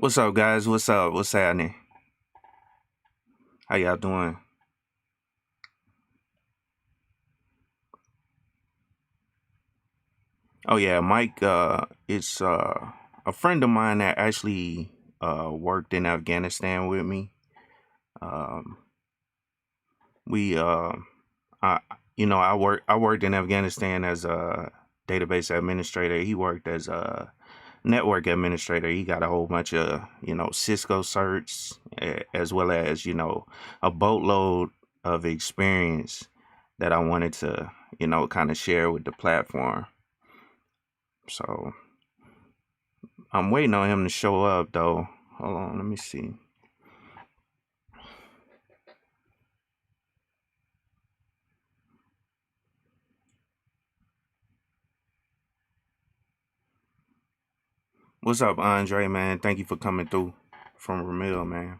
What's up, guys? What's up? What's happening? How y'all doing? Oh yeah, Mike. It's a friend of mine that actually worked in Afghanistan with me. Um, we, I, I worked in Afghanistan as a database administrator. He worked as a network administrator. He got a whole bunch of Cisco certs, as well as a boatload of experience that I wanted to kind of share with the platform. So I'm waiting on him to show up though. Hold on, let me see. What's up, Andre, man? Thank you for coming through from Ramil, man.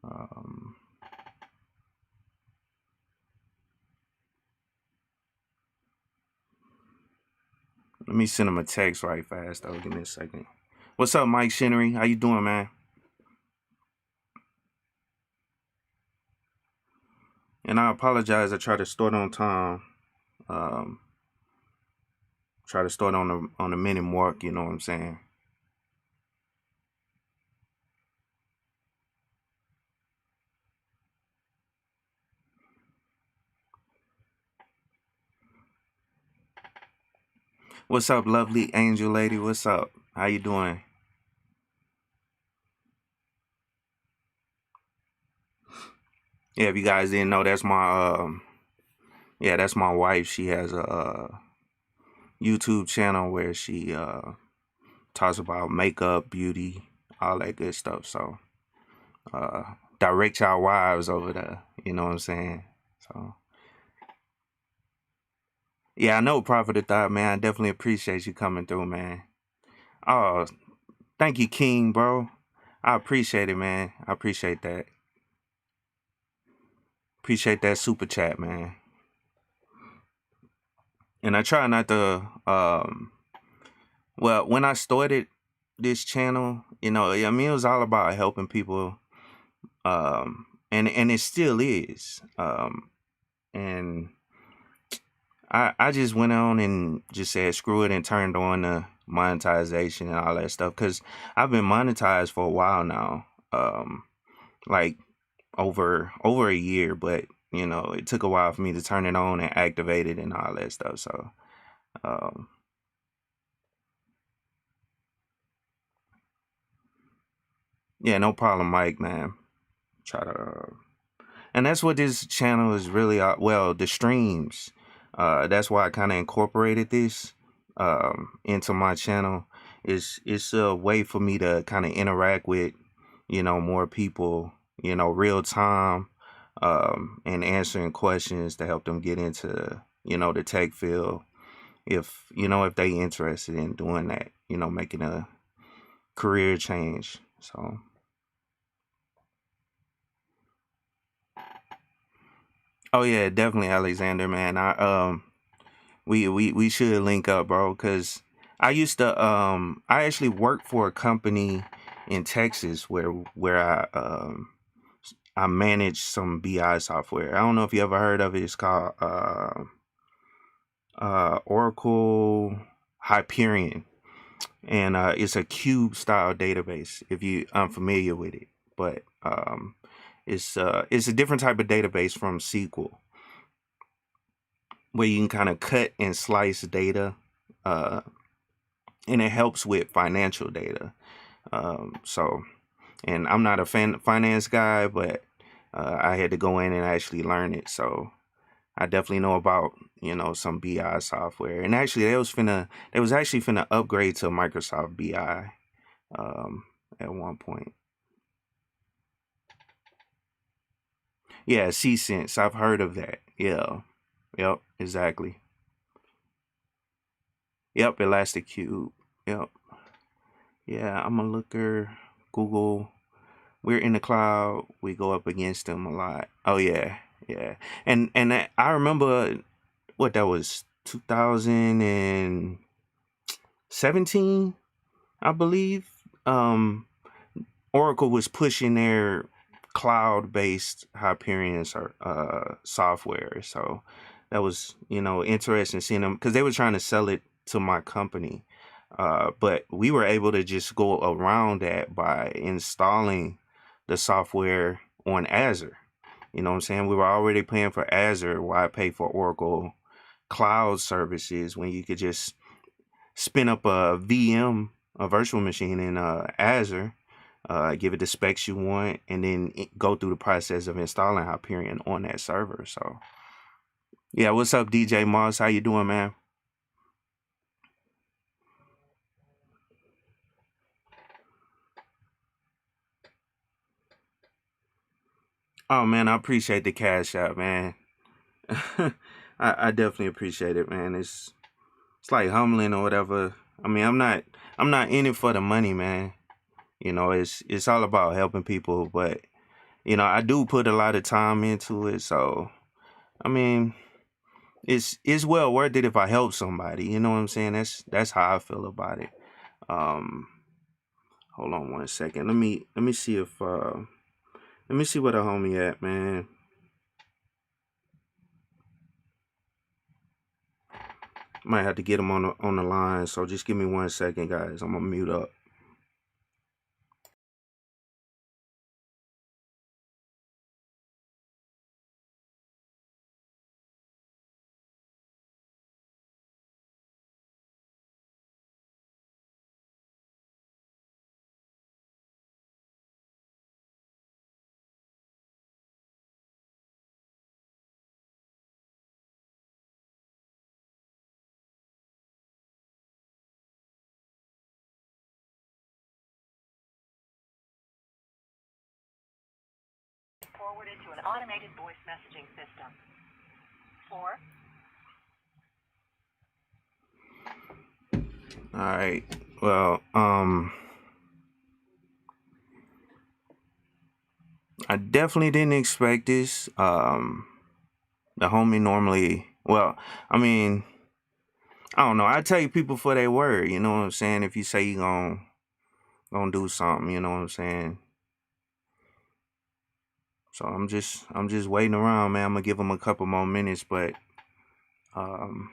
Um, Let me send him a text right fast though. Give me a second. What's up, Mike Shinnery? How you doing, man? And I apologize. I tried to start on time. Um, Try to start on the minute mark. You know what I'm saying? What's up, lovely angel lady? What's up? How you doing? Yeah, if you guys didn't know, that's my wife. She has a YouTube channel where she talks about makeup, beauty, all that good stuff. So uh, direct your wives over there. You know what I'm saying? So yeah, I know, Prophet of Thought, man. I definitely appreciate you coming through, man. Oh, thank you, King, bro. I appreciate it, man. I appreciate that. Appreciate that super chat, man. And I try not to. Well, when I started this channel, I mean, it was all about helping people, and it still is. And I just went on and just said screw it and turned on the monetization and all that stuff because I've been monetized for a while now, like over a year, but it took a while for me to turn it on and activate it and all that stuff. So um, yeah, no problem, Mike, man. Try to, and that's what this channel is really. Well, the streams. That's why I kind of incorporated this into my channel. It's a way for me to kind of interact with more people, real time, and answering questions to help them get into the tech field if they interested in doing that, making a career change. So oh yeah, definitely, Alexander, man. We should link up, bro, because I actually worked for a company in Texas where I manage some BI software. I don't know if you ever heard of it. It's called Oracle Hyperion, and it's a cube style database. If you unfamiliar with it, but it's a different type of database from SQL, where you can kind of cut and slice data, uh, and it helps with financial data. So, and I'm not a finance guy, but I had to go in and actually learn it. So I definitely know about some BI software. And actually, they was actually finna upgrade to Microsoft BI at one point. Yeah, C-Sense. I've heard of that. Yeah. Yep. Exactly. Yep. Elastic Cube. Yep. Yeah. I'm a looker. Google. We're in the cloud. We go up against them a lot. Oh yeah. Yeah. And I remember what that was 2017. I believe Oracle was pushing their cloud-based Hyperion software, so that was interesting seeing them because they were trying to sell it to my company, but we were able to just go around that by installing the software on Azure. You know what I'm saying? We were already paying for Azure. Why pay for Oracle cloud services when you could just spin up a VM, a virtual machine in Azure, give it the specs you want, and then go through the process of installing Hyperion on that server. So, yeah, what's up, DJ Moss? How you doing, man? Oh man, I appreciate the cash out, man. I definitely appreciate it, man. It's like humbling or whatever. I mean, I'm not in it for the money, man. It's all about helping people, but I do put a lot of time into it, so I mean, it's well worth it if I help somebody. You know what I'm saying? That's how I feel about it. Um, hold on one second. Let me see if let me see where the homie at, man. Might have to get him on the line. So just give me 1 second, guys. I'm gonna mute up. Forwarded to an automated voice messaging system. 4. All right. Well, I definitely didn't expect this. The homie normally, well, I mean, I don't know. I take people for their word. You know what I'm saying? If you say you gonna do something, you know what I'm saying? So I'm just waiting around, man. I'm gonna give him a couple more minutes, but um,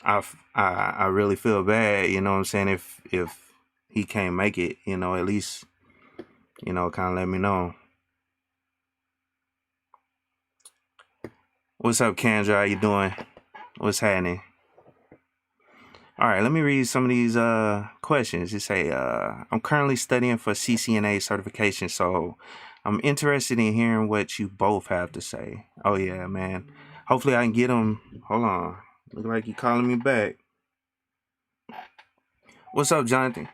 I really feel bad, you know what I'm saying? If he can't make it, at least kind of let me know. What's up, Kendra? How you doing? What's happening? All right, let me read some of these questions. It say, I'm currently studying for CCNA certification, so I'm interested in hearing what you both have to say. Oh yeah, man. Hopefully I can get them. Hold on. Look like you calling me back. What's up, Jonathan?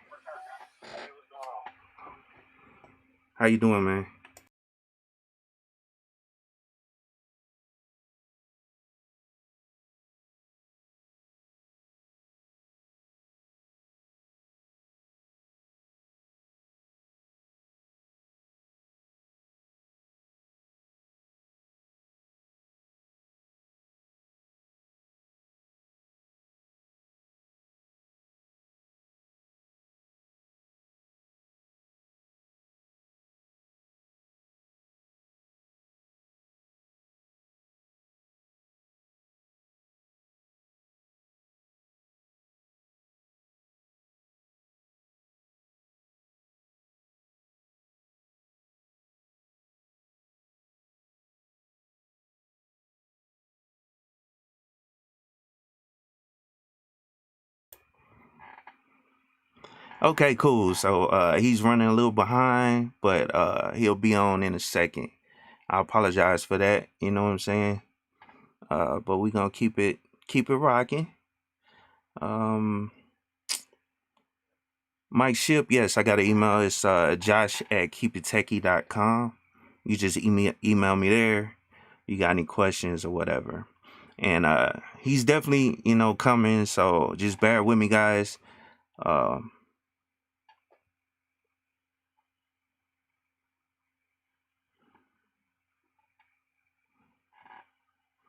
How you doing, man? Okay, cool. So he's running a little behind, but he'll be on in a second. I apologize for that. You know what I'm saying? But we gonna keep it rocking. Um, Mike Ship, yes, I got an email. It's Josh at KeepItTechie.com. You just email me there. You got any questions or whatever. And he's definitely coming. So just bear with me, guys. Um,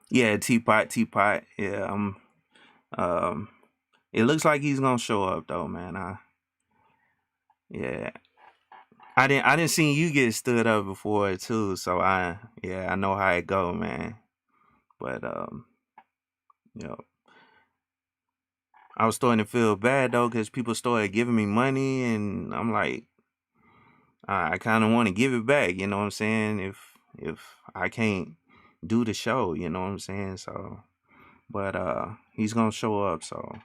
yeah, teapot. Yeah, um, It looks like he's gonna show up though, man. Yeah. I didn't see you get stood up before too, so I know how it go, man. But you know, I was starting to feel bad though because people started giving me money, and I'm like, I kind of want to give it back. You know what I'm saying? If I can't do the show, you know what I'm saying? So, but he's gonna show up. So,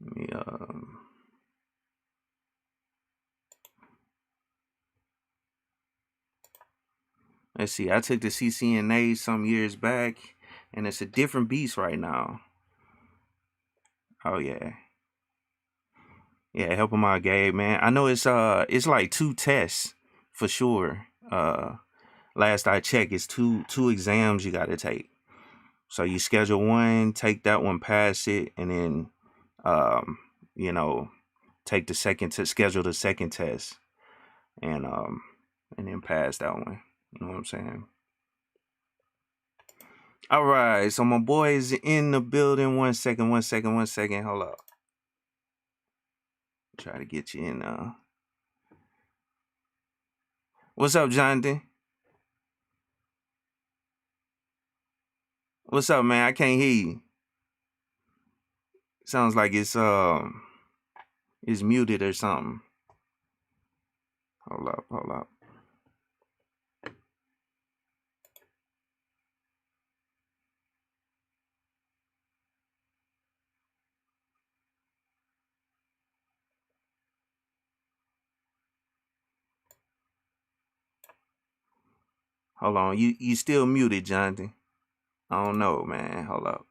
let me, let's see. I took the CCNA some years back, and it's a different beast right now. Oh yeah. Yeah, help him out, Gabe, man. I know it's like 2 tests for sure. Last I checked, it's two exams you got to take. So you schedule one, take that one, pass it, and then um, you know, take the second to schedule the second test, and then pass that one. You know what I'm saying? All right, so my boy is in the building. One second. Hold up. Try to get you in. What's up, Johnathan? What's up, man? I can't hear you. Sounds like it's muted or something. Hold up. Hold on. You still muted, Johnathan. I don't know, man. Hold up.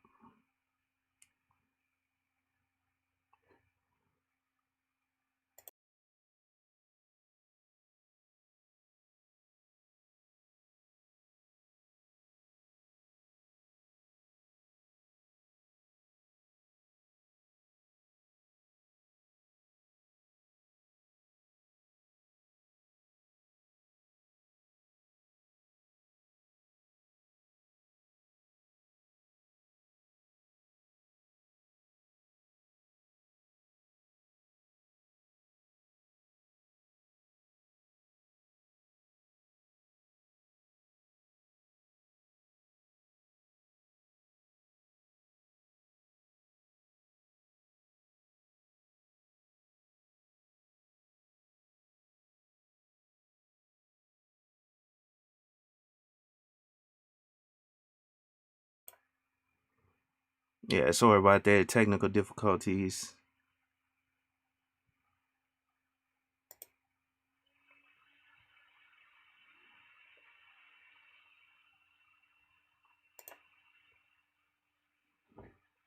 Yeah, sorry about that. Technical difficulties.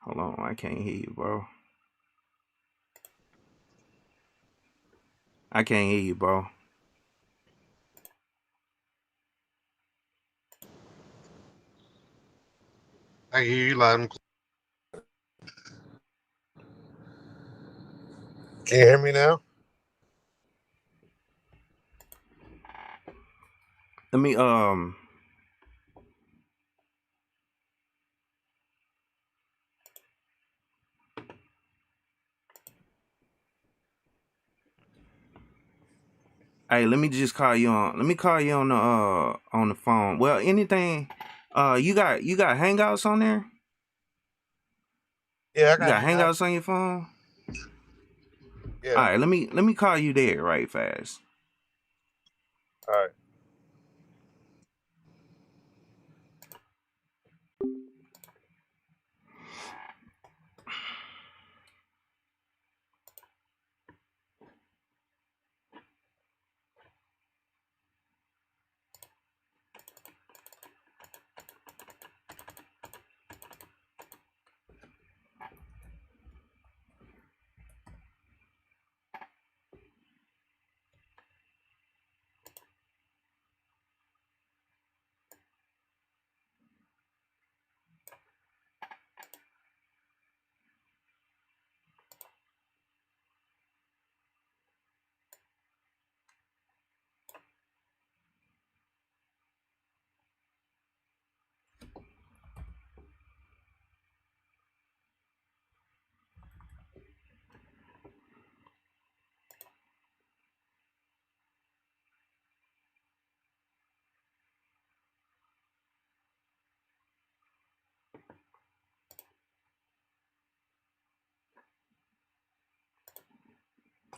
Hold on, I can't hear you, bro. I can't hear you, bro. I hear you loud and clear. Can you hear me now? Let me hey, let me just call you on. Let me call you on the phone. Well, anything. You got Hangouts on there? Yeah, I You got got Hangouts. Hangouts on your phone? All Yeah. right, let me call you there right fast. All right.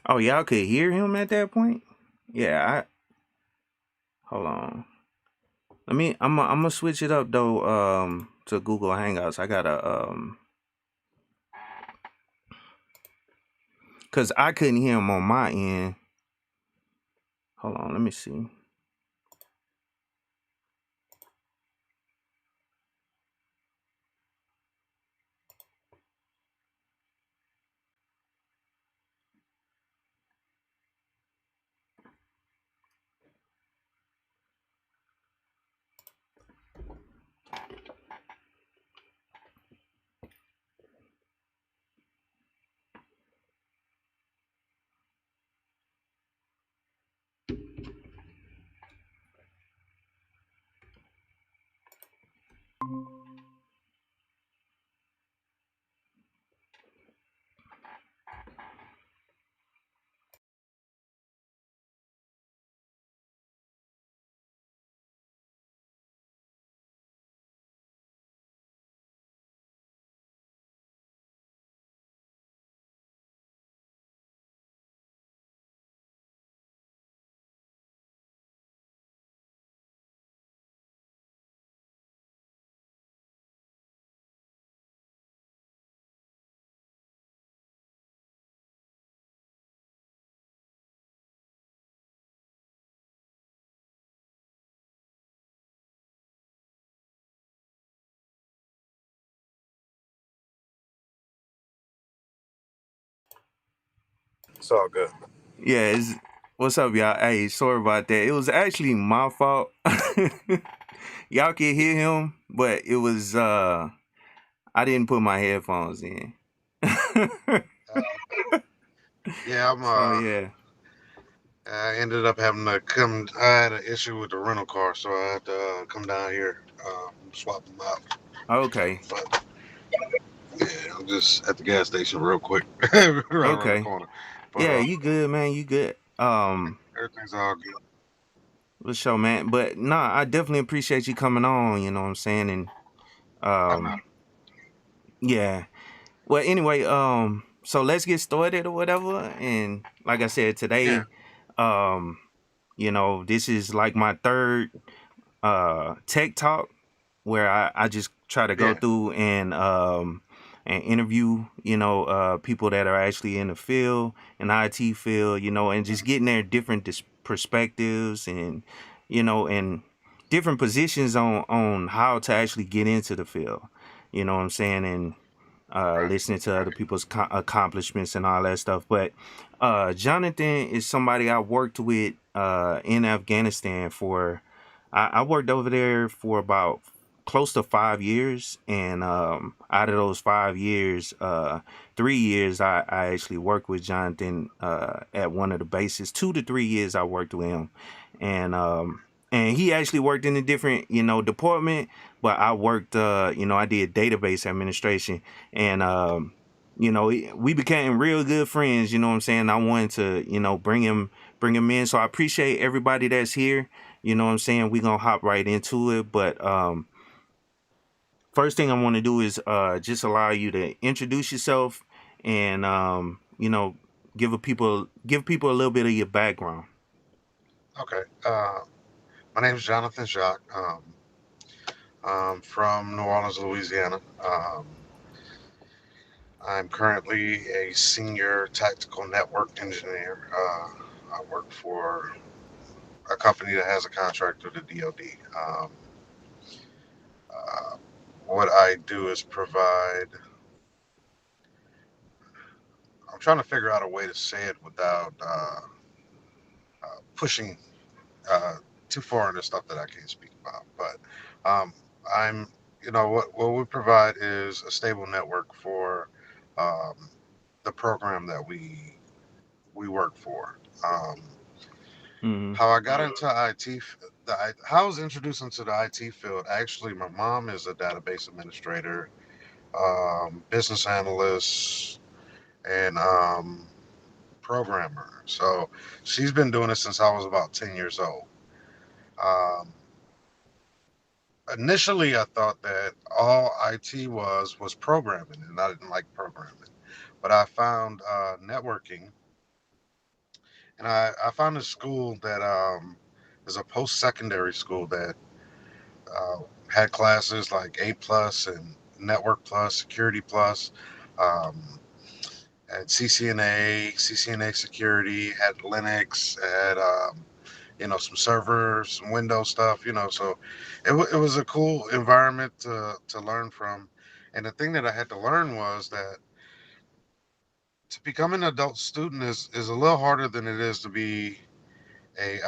Oh, y'all could hear him at that point? Yeah, hold on. I'm gonna switch it up though to Google Hangouts. I gotta cuz I couldn't hear him on my end. Hold on, let me see. It's all good. Yeah, what's up, y'all? Hey, sorry about that. It was actually my fault. Y'all can hear him, but it was I didn't put my headphones in. Yeah, So yeah. I ended up having to come. I had an issue with the rental car, so I had to come down here, swap them out. Okay. But yeah, I'm just at the gas station real quick, right around the Okay. corner. But Yeah, you good, man. You good. everything's all good. For sure, man. But nah, I definitely appreciate you coming on, you know what I'm saying? And I know. yeah. Well, anyway, so let's get started or whatever. And like I said, Yeah, today, um, this is like my third tech talk where I just try to go yeah, through and interview, people that are actually in the field, in the IT field, and just getting their different perspectives and, and different positions on how to actually get into the field. You know what I'm saying? And right, listening to other right. people's accomplishments and all that stuff. But Johnathan is somebody I worked with in Afghanistan for. I worked over there for about close to 5 years, and out of those 5 years, 3 years I actually worked with Jonathan at one of the bases. 2 to 3 years I worked with him, and he actually worked in a different department, but I worked I did database administration, and we became real good friends. You know what I'm saying? I wanted to bring him in. So I appreciate everybody that's here. You know what I'm saying? We're gonna hop right into it. But first thing I want to do is just allow you to introduce yourself and give people a little bit of your background. Okay. My name is Jonathan Jacques. I'm from New Orleans, Louisiana. I'm currently a senior tactical network engineer. I work for a company that has a contract with the DoD. Uh, what I do is provide. I'm trying to figure out a way to say it without pushing uh, too far into stuff that I can't speak about. But I'm, what we provide is a stable network for um, the program that we work for. Mm-hmm. How I got into IT, how I was introduced into the IT field. Actually, my mom is a database administrator, business analyst, and programmer. So she's been doing it since I was about 10 years old. Um, Initially, I thought that all IT was programming, and I didn't like programming. But I found networking And I found a school that is a post secondary school that uh, had classes like A plus and Network plus, Security plus, um, had CCNA security, had Linux, had some servers, some Windows stuff, So it was a cool environment to learn from. And the thing that I had to learn was that to become an adult student is a little harder than it is to be a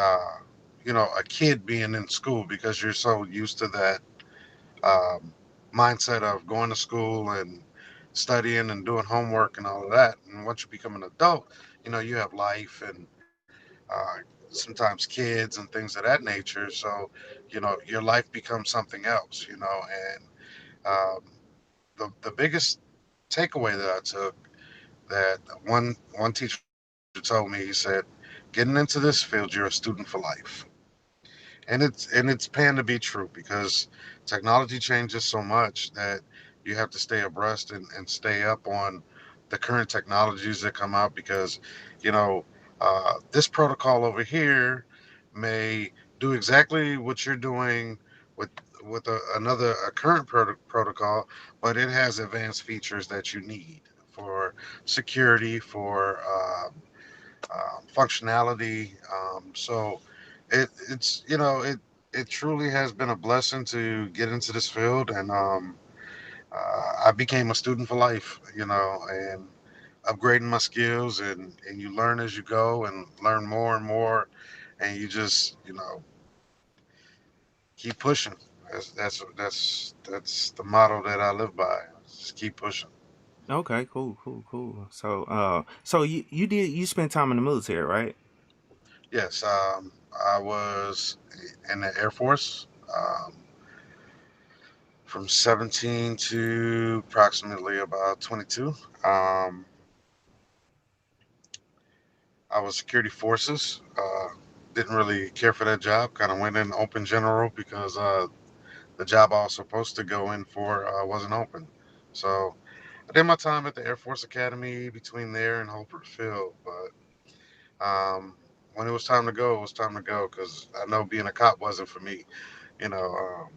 kid being in school because you're so used to that um, mindset of going to school and studying and doing homework and all of that. And once you become an adult, you have life and uh, sometimes kids and things of that nature. So, your life becomes something else, and um, the biggest takeaway that I took that one teacher told me, he said, getting into this field, you're a student for life. And it's paying to be true because technology changes so much that you have to stay abreast and stay up on the current technologies that come out because you know this protocol over here may do exactly what you're doing with a current protocol, but it has advanced features that you need for security, for functionality. So it truly has been a blessing to get into this field, and I became a student for life. And upgrading my skills, and you learn as you go, and learn more and more, and you just keep pushing. That's the motto that I live by. Just keep pushing. Okay, cool, cool, cool. So you spent time in the military, right? Yes, I was in the Air Force. From 17 to approximately about 22. Um, I was security forces. Didn't really care for that job. Kind of went in open general because the job I was supposed to go in for wasn't open. So I did my time at the Air Force Academy between there and Hobart Field. But when it was time to go, it was time to go because I know being a cop wasn't for me. You know,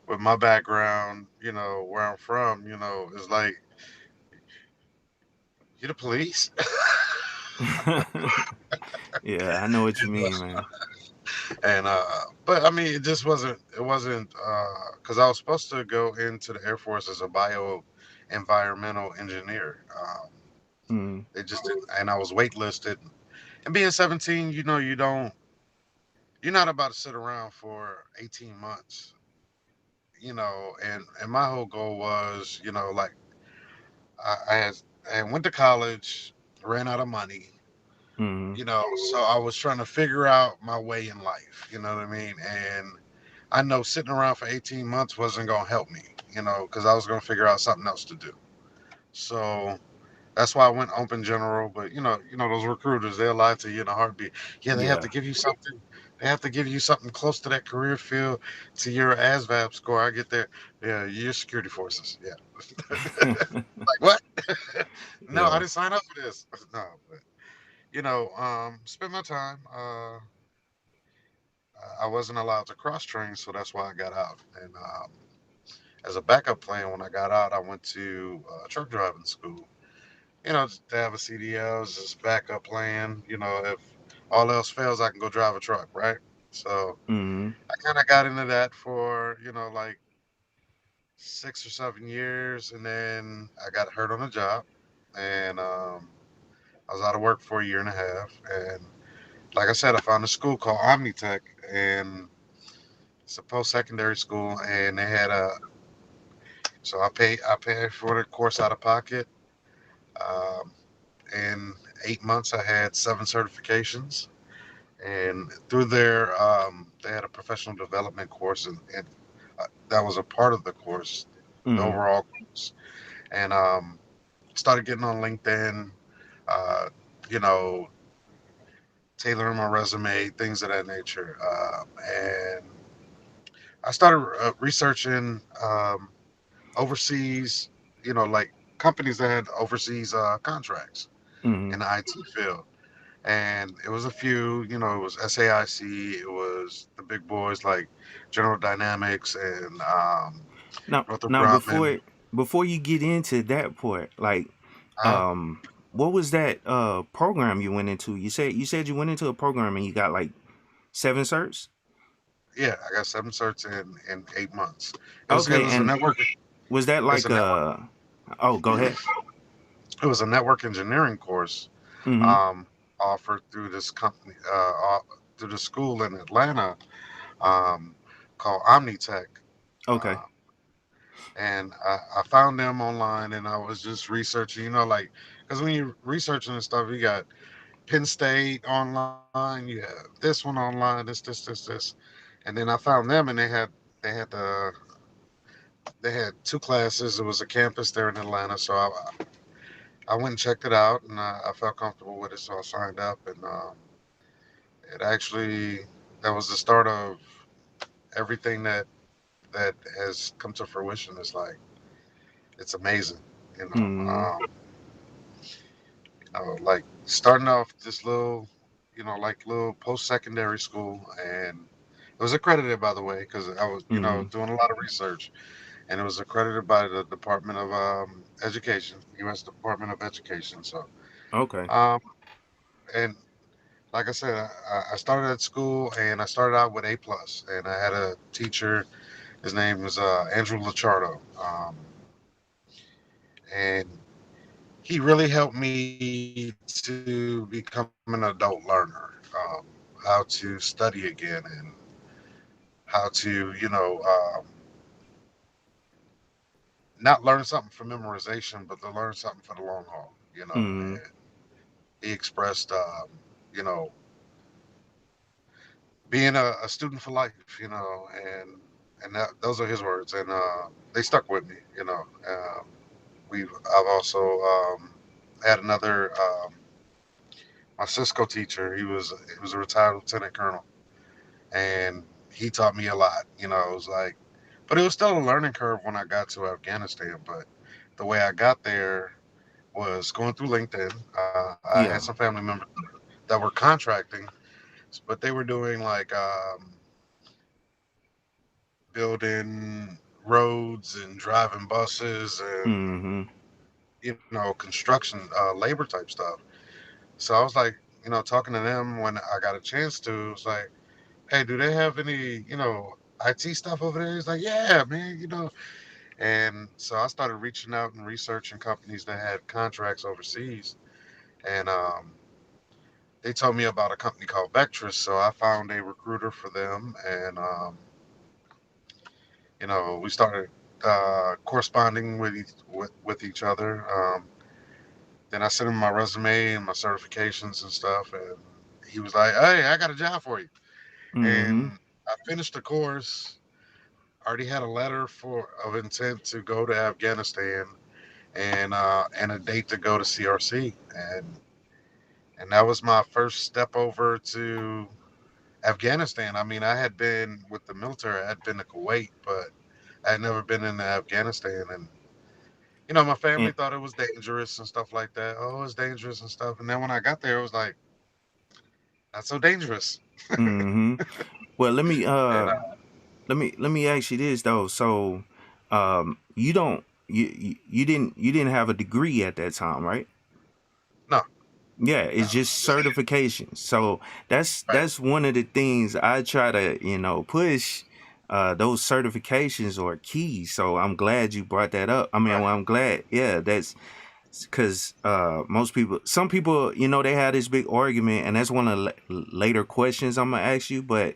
with my background, where I'm from, it's like you're the police. Yeah, I know what you mean, man. And but I mean, it wasn't because I was supposed to go into the Air Force as a bio environmental engineer. Mm, They just didn't, and I was waitlisted. And being 17, you're not about to sit around for 18 months, and my whole goal was, like I had I went to college, ran out of money, mm, so I was trying to figure out my way in life, you know what I mean? And I know sitting around for 18 months wasn't going to help me, because I was going to figure out something else to do. So that's why I went open general. But those recruiters, they'll lie to you in a heartbeat. Yeah, they have yeah. to give you something. They have to give you something close to that career field to your ASVAB score. I get there. Yeah, your security forces. Yeah. Like what? No, I Yeah. didn't sign up for this. No, but spend my time. I wasn't allowed to cross train, so that's why I got out. And as a backup plan, when I got out, I went to truck driving school. Just to have a CDL as just backup plan. If all else fails, I can go drive a truck, right? So Mm, I kind of got into that for like 6 or 7 years, and then I got hurt on the job, and I was out of work for a year and a half. And like I said, I found a school called Omnitech, and it's a post-secondary school, and they had a so I paid for the course out of pocket. Um, in 8 months, I had 7 certifications, and through there, they had a professional development course, and that was a part of the course, the mm, overall course. And started getting on LinkedIn, uh, you know, tailoring my resume, things of that nature, and I started researching overseas, like companies that had overseas contracts mm, in the IT field. and it was a few. It was SAIC. It was the big boys like General Dynamics and Northrop Now Grumman. before you get into that part, like Uh, what was that program you went into? You said you went into a program and you got like 7 certs? yeah, I got 7 certs in 8 months. It Okay, was a and network. was that It's like a network. a oh, go ahead. It was a network engineering course Mhm. um, offered through this company, through the school in Atlanta um, called Omnitech. Okay. Uh, and I found them online and I was just researching, like, because when you're researching and stuff, you got Penn State online, you have this one online, this. And then I found them and they had the they had 2 classes. It was a campus there in Atlanta. So I went and checked it out and I felt comfortable with it. So I signed up and it actually, that was the start of everything that has come to fruition. It's amazing, you know. Mhm. Um, like starting off this little, like little post-secondary school, and it was accredited, by the way, because I was, Mhm. doing a lot of research, and it was accredited by the Department of Education, U.S. Department of Education. So, Okay. um, and like I said, I started at school, and I started out with A plus, and I had a teacher. His name was Andrew Lachardo, and he really helped me to become an adult learner, how to study again and how to, not learn something for memorization, but to learn something for the long haul, Mhm. And he expressed, you know, being a student for life, and those are his words, and they stuck with me, I've also had another my Cisco teacher. He was a retired lieutenant colonel, and he taught me a lot. It was like, but it was still a learning curve when I got to Afghanistan. But the way I got there was going through LinkedIn. I had some Yeah. family members that were contracting, but they were doing like building roads and driving buses and Mhm. construction labor type stuff. So I was like, talking to them when I got a chance to. It was like, hey, do they have any, IT stuff over there? He's like, yeah, man, And so I started reaching out and researching companies that had contracts overseas. And they told me about a company called Vectrus. So I found a recruiter for them. And, we started corresponding with each other. Then I sent him my resume and my certifications and stuff. And he was like, hey, I got a job for you. Mhm. And I finished the course. Already had a letter for of intent to go to Afghanistan and a date to go to CRC, and that was my first step over to Afghanistan. I mean, I had been with the military. I had been to Kuwait, but I had never been into Afghanistan. And my family And thought it was dangerous and stuff like that. Oh, it's dangerous and stuff. And then when I got there, it was like not so dangerous. mhm. Well, And let me ask you this though. So, you don't you didn't have a degree at that time, right? no, Yeah, no, it's just just certifications. So right. that's one of the things I try to, push. Those certifications are key. So I'm glad you brought that up. I mean, well, I'm glad. Yeah, that's because some people, they had this big argument, and that's one of the later questions I'm gonna ask you. But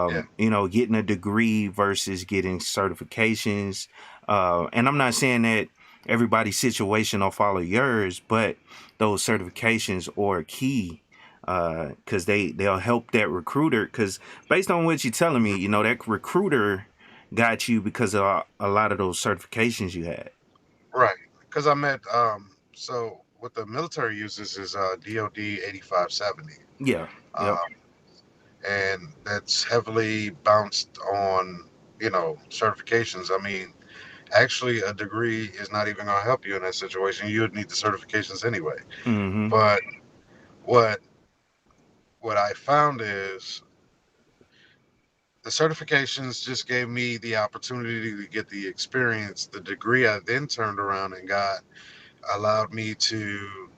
Yeah, getting a degree versus getting certifications. And I'm not saying that everybody's situation will follow yours, but those certifications are key because they'll help that recruiter. Because based on what you're telling me, that recruiter got you because of a lot of those certifications you had. right. Because I met so what the military uses is DoD 8570. Yeah. Yep. And that's heavily bounced on certifications. I mean, actually a degree is not even going to help you in that situation. You would need the certifications anyway. Mm-hmm. But what what I found is the certifications just gave me the opportunity to get the experience. The degree I then turned around and got allowed me to,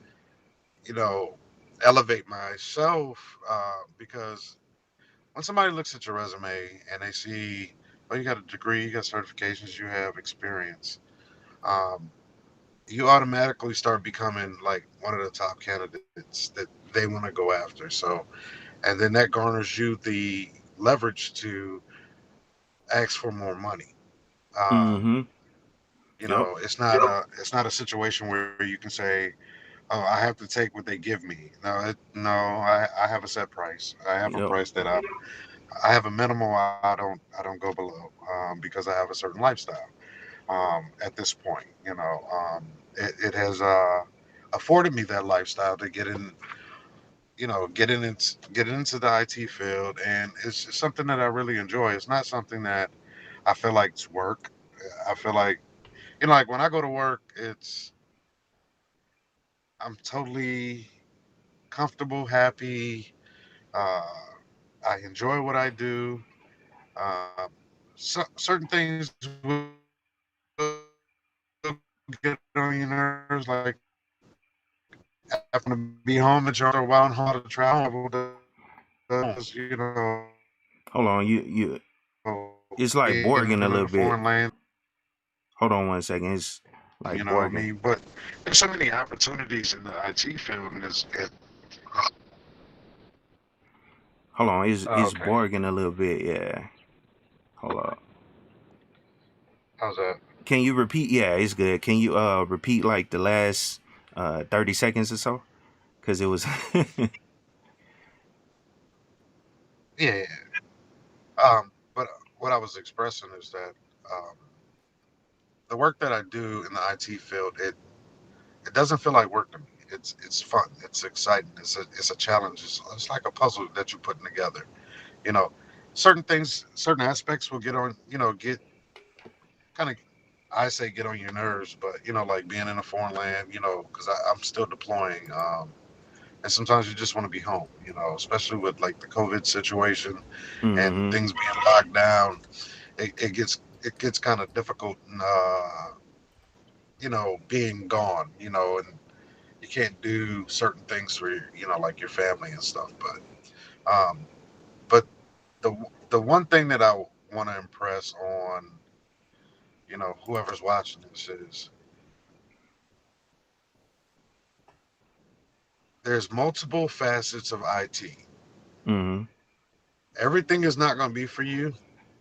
you know, elevate myself because when somebody looks at your resume and they see, oh, you got a degree, you got certifications, you have experience, um, you automatically start becoming like one of the top candidates that they want to go after. So, and then that garners you the leverage to ask for more money. Um, Mm-hmm. Yep. it's not a situation where you can say, "Oh, I have to take what they give me." No. I have a set price. I have a Yep. price that I have a minimal. I don't go below because I have a certain lifestyle. At this point, it has afforded me that lifestyle to get in. Get into the IT field, and it's just something that I really enjoy. It's not something that I feel like it's work. I feel like like when I go to work, I'm totally comfortable, happy. Uh, I enjoy what I do. Um, certain things will get on your nerves, like after to be home at your after a while and home a lot of travel does, Hold on. You being it's in a like foreign Borging a land, little bit. Hold on one second. me. It's But like there's so Borging. many opportunities in the IT field, and Hold on. It's okay. Borging a little bit. Yeah. Hold up. How's that? Can you repeat? Yeah, it's good. Can you repeat like the last 30 seconds or so? Cause it was. Yeah. But what I was expressing is that um, the work that I do in the IT field, it doesn't feel like work to me. It's fun. It's exciting. It's a challenge. It's like a puzzle that you're putting together. You know, certain things, certain aspects will get on. Get kind of. I say get on your nerves, but like being in a foreign land. Because I'm still deploying. And sometimes you just want to be home. Especially with like the COVID situation and Mm-hmm. things being locked down. It gets kind of difficult. Being gone. And you can't do certain things for like your family and stuff. Um, but the the one thing that I want to impress on whoever's watching this is there's multiple facets of IT. Mm-hmm. Everything is not going to be for you,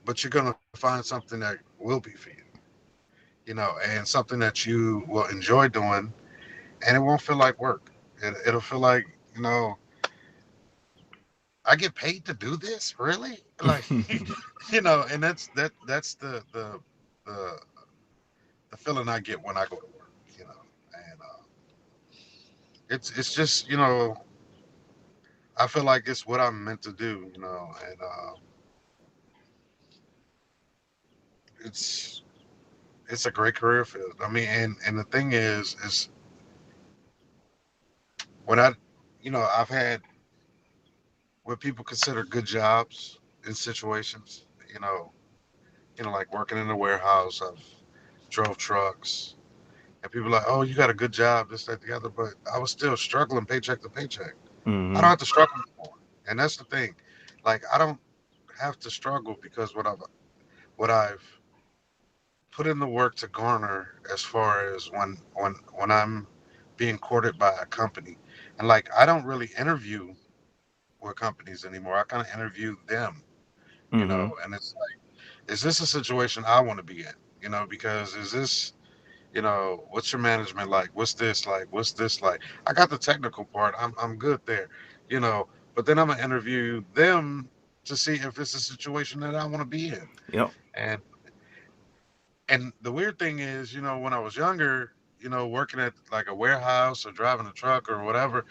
but you're going to find something that will be for you. And something that you will enjoy doing, and it won't feel like work. It'll feel like I get paid to do this, really? Like, and that's the the feeling I get when I go to work, and it's just I feel like it's what I'm meant to do, and it's it's a great career field. I mean, and the thing is when I've had what people consider good jobs in situations, like working in a warehouse. I've drove trucks, and people are like, oh, you got a good job, this, that, the other, but I was still struggling paycheck to paycheck. I don't Mm-hmm. have to struggle anymore, and that's the thing. Like I don't have to struggle because what I've put in the work to garner as far as when I'm being courted by a company, and like I don't really interview with companies anymore. I kind of interview them, Mm-hmm. and it's like, is this a situation I want to be in? Because is this what's your management like? What's this like? What's this like? I got the technical part. I'm good there, you know. But then I'm gonna interview them to see if it's a situation that I want to be in. Yep. And and the weird thing is, when I was younger, working at like a warehouse or driving a truck or whatever,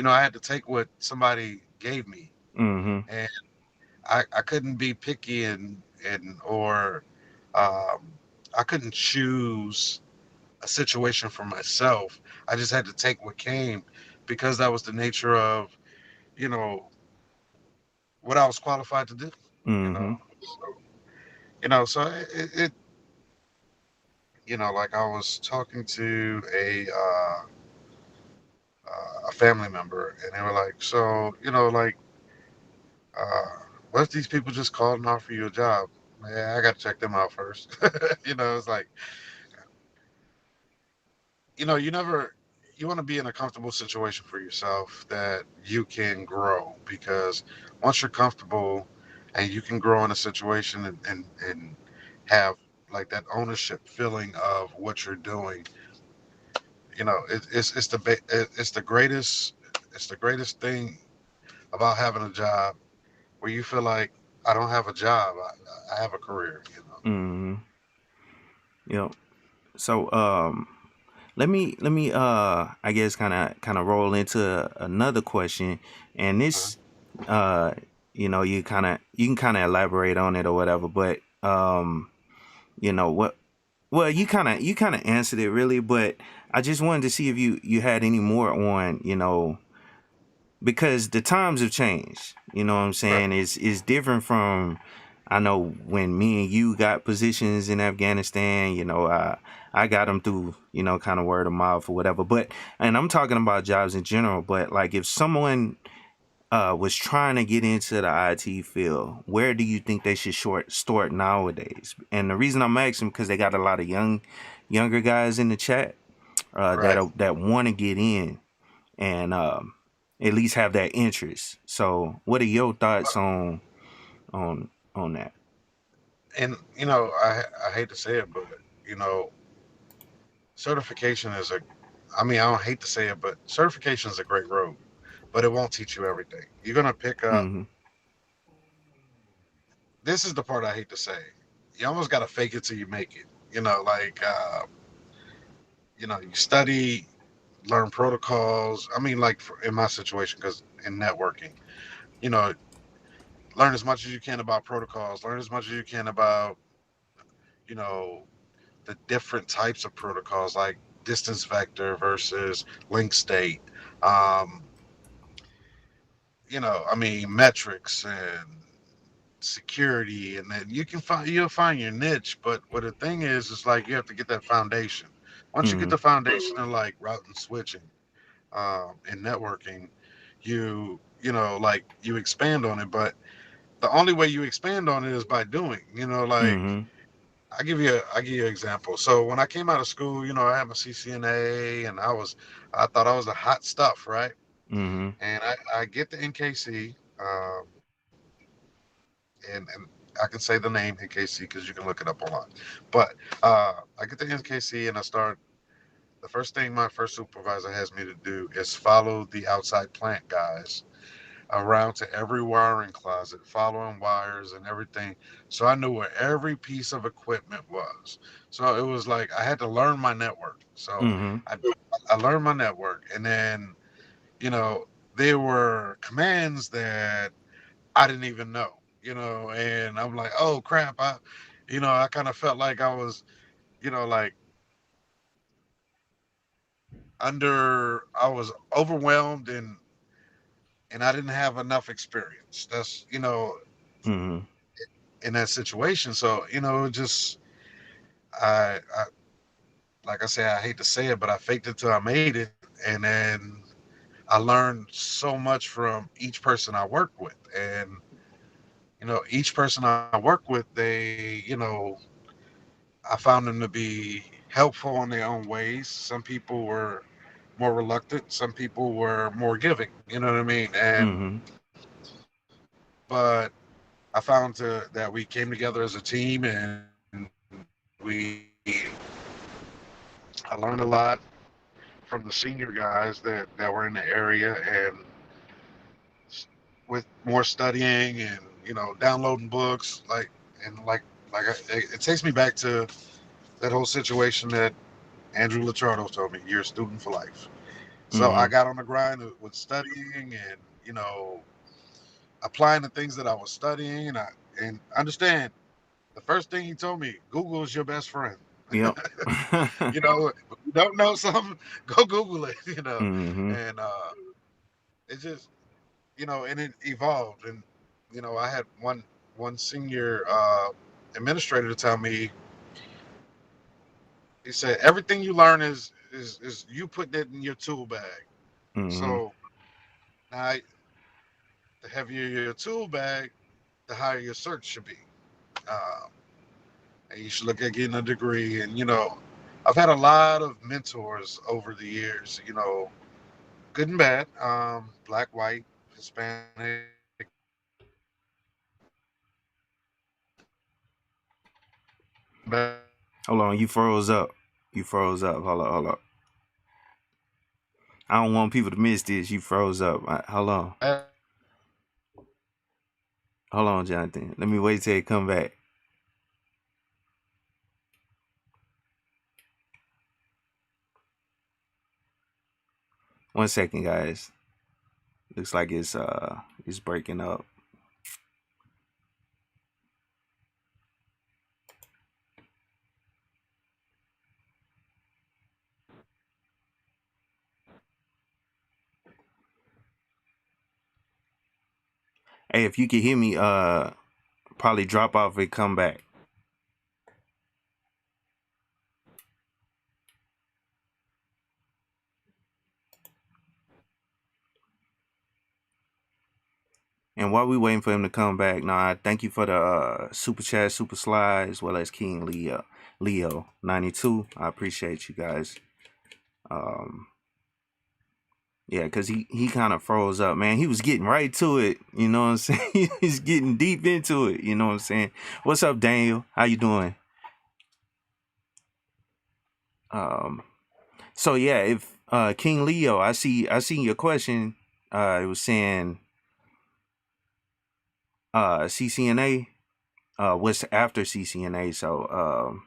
I had to take what somebody gave me, Mm-hmm. and I couldn't be picky or um, I couldn't choose a situation for myself. I just had to take what came because that was the nature of, you know, what I was qualified to do. You know, Mm-hmm. so so it like I was talking to a family member, and they were like, so like, what if these people just called and offer you a job? Man, I got to check them out first. It's like, you never, you want to be in a comfortable situation for yourself that you can grow, because once you're comfortable and you can grow in a situation and have like that ownership feeling of what you're doing, it's the greatest, thing about having a job where you feel like, I don't have a job, I have a career. Mm-hmm. Yep. So let me I guess kind of roll into another question, and Uh, this uh you can kind of elaborate on it or whatever, but what, well, you kind of answered it really, but I just wanted to see if you had any more on, because the times have changed. You know what I'm right, saying? It's different from, I know when me and you got positions in Afghanistan. I got them through, kind of word of mouth or whatever. But, and I'm talking about jobs in general. But like, if someone was trying to get into the IT field, where do you think they should start nowadays? And the reason I'm asking, because they got a lot of younger guys in the chat right. that want to get in and at least have that interest. So, what are your thoughts on that? And I hate to say it, but you know, certification is a. I mean, I don't hate to say it, but certification is a great road, but it won't teach you everything. You're gonna pick up. Mm-hmm. This is the part I hate to say. You almost gotta fake it till you make it. Like you study, learn protocols. I mean, like in my situation, because in networking, you know, learn as much as you can about protocols. Learn as much as you can about you know the different types of protocols, like distance vector versus link state. Um, I mean, metrics and security, and then you'll find your niche. But what the thing is, it's like you have to get that foundation. Once you get Mm-hmm. the foundation in like routing, switching, and networking, like you expand on it. But the only way you expand on it is by doing. Like Mm-hmm. I give you an example. So when I came out of school, I had my CCNA, and I thought I was the hot stuff, right? Mm-hmm. And I get the NKC, and I can say the name NKC because you can look it up online. But I get the NKC, and I start. The first thing my first supervisor has me to do is follow the outside plant guys around to every wiring closet, following wires and everything. So I knew where every piece of equipment was. So it was like I had to learn my network. So Mm-hmm. I, I learned my network. And then, you know, there were commands that I didn't even know, and I'm like, oh crap. I kind of felt like like I was overwhelmed, and I didn't have enough experience. That's, Mm-hmm. in that situation. So, just I like I say, I hate to say it, but I faked it till I made it, and then I learned so much from each person I worked with, and each person I worked with, I found them to be helpful in their own ways. Some people were more reluctant, some people were more giving. You know what I mean? Mm-hmm. But I found that we came together as a team, and I learned a lot from the senior guys that were in the area, and with more studying and downloading books, it takes me back to that whole situation that Andrew Licciardo told me, you're a student for life. So I Mm-hmm. got on the grind with studying, and applying the things that I was studying, and understand, the first thing he told me, Google is your best friend. Yep. If you don't know something, go Google it. Mm-hmm. And it just, and it evolved. And I had one senior administrator tell me. He said everything you learn is you putting it in your tool bag. Mm-hmm. So now the heavier your tool bag, the higher your search should be. Um, and you should look at getting a degree. And I've had a lot of mentors over the years. Good and bad, black, white, Hispanic, Hold on, you froze up. You froze up. Hold up, hold up. I don't want people to miss this. You froze up. Hold on. bad. Hold on, Jonathan. Let me wait till you come back. One second, guys. Looks like it's breaking up. Hey, if you can hear me, probably drop off and come back. And while we waiting for him to come back, I thank you for the super chat, super slide, as well as King Leo 92. I appreciate you guys. Yeah, because he kind of froze up, man. He was getting right to it, you know what I'm saying? He's getting deep into it, you know what I'm saying? What's up, Daniel? How you doing? So yeah, if King Leo, I seen your question. It was saying CCNA, what's after CCNA? So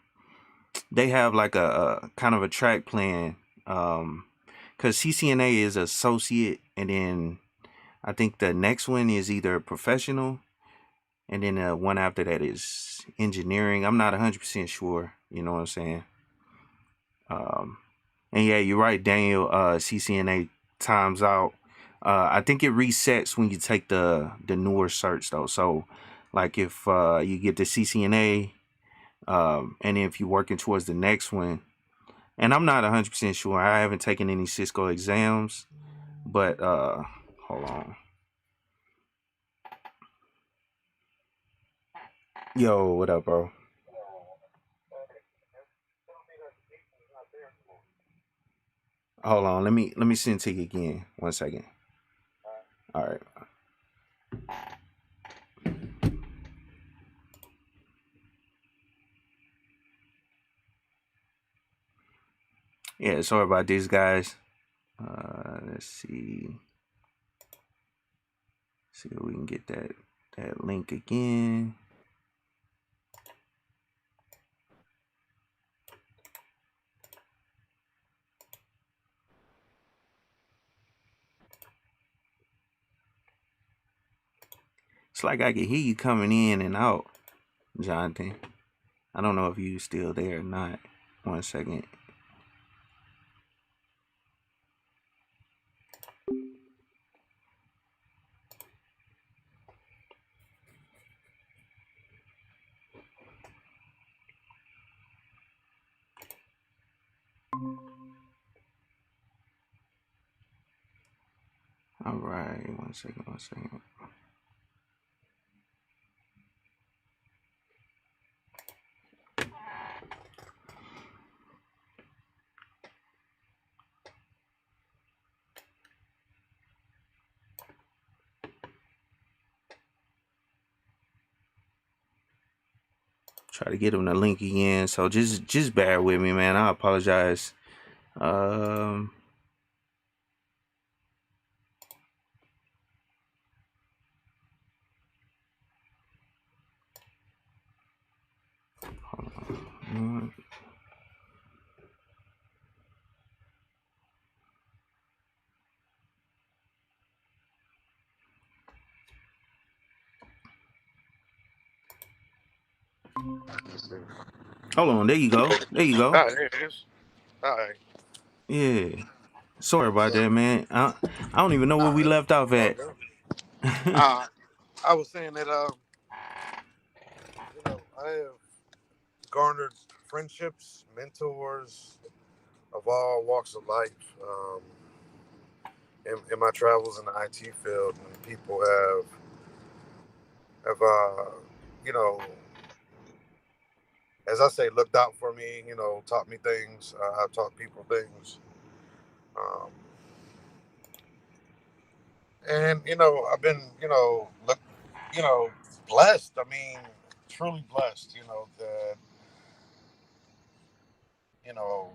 they have like a kind of a track plan. Because CCNA is associate, and then I think the next one is either professional, and then the one after that is engineering. I'm not 100% sure. You know what I'm saying? And yeah, you're right, Daniel. CCNA times out. I think it resets when you take the newer search though. So, like if you get the CCNA, and if you're working towards the next one, and I'm not 100% sure. I haven't taken any Cisco exams, but hold on. Yo, what up, bro? Hold on. Let me send to you again. 1 second. All right. Yeah, sorry about this, guys. Let's see. See if we can get that link again. It's like I can hear you coming in and out, Jonathan. I don't know if you still there or not. 1 second. All right, 1 second, 1 second. Try to get him the link again. So just bear with me, man. I apologize. Um, hold on. Hold on. There you go. There you go. Ah, there it is. All right. Yeah. Sorry about So, that, man. I don't even know where we all right. left off Well, at. good. Uh, I was saying that I have garnered friendships, mentors of all walks of life in my travels in the IT field, and people have you know, as I say, looked out for me. Taught me things. I've taught people things, um, and I've been you know blessed. I mean, truly blessed. That you know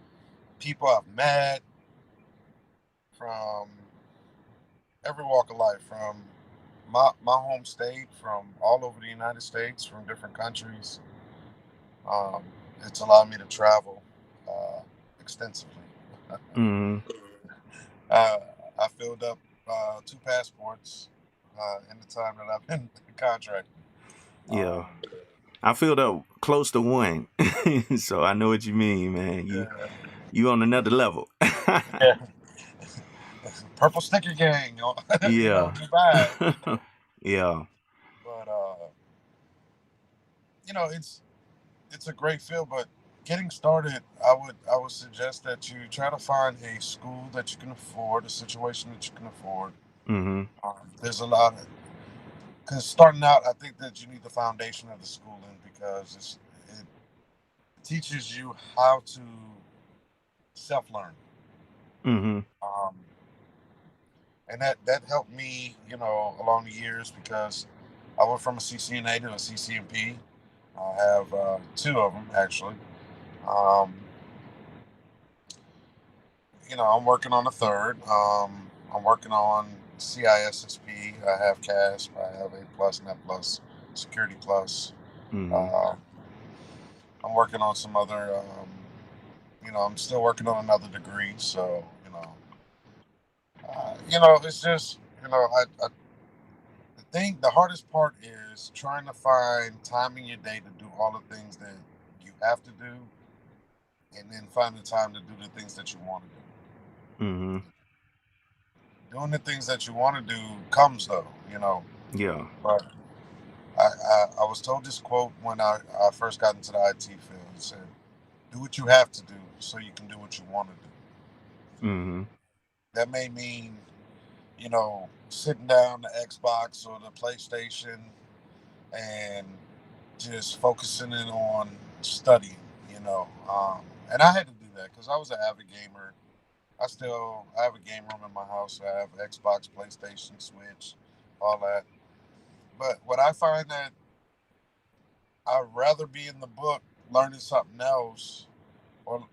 people I've met from every walk of life, from my home state, from all over the United States, from different countries. Um, it's allowed me to travel uh, extensively. Mm-hmm. uh, I filled up two passports in the time that I've been contracted. Yeah. Um, I filled up close to one. So I know what you mean, man. yeah, You on another level. yeah. Purple sticker gang, Yeah. Dubai. Yeah. But it's a great field, but getting started, I would suggest that you try to find a school that you can afford, a situation that you can afford. Mm-hmm. There's a lot of because starting out, I think that you need the foundation of the schooling because it teaches you how to self learn, Mm-hmm. um, and that helped me, along the years because I went from a CCNA to a CCNP. I have two of them actually. Um, I'm working on a third. I'm working on CISSP. I have CASP. I have A plus, Net plus, Security plus. Mm-hmm. Uh, I'm working on some other. I'm still working on another degree. So it's just the hardest part is trying to find time in your day to do all the things that you have to do, and then find the time to do the things that you want to do. Mm-hmm. Doing the things that you want to do comes though, Yeah. but I was told this quote when I first got into the IT field. It said, "Do what you have to do so you can do what you want to do." Mm-hmm. That may mean, sitting down the Xbox or the PlayStation and just focusing in on studying. And I had to do that because I was an avid gamer. I have a game room in my house. I have Xbox, PlayStation, Switch, all that. But what I find that I'd rather be in the book learning something else or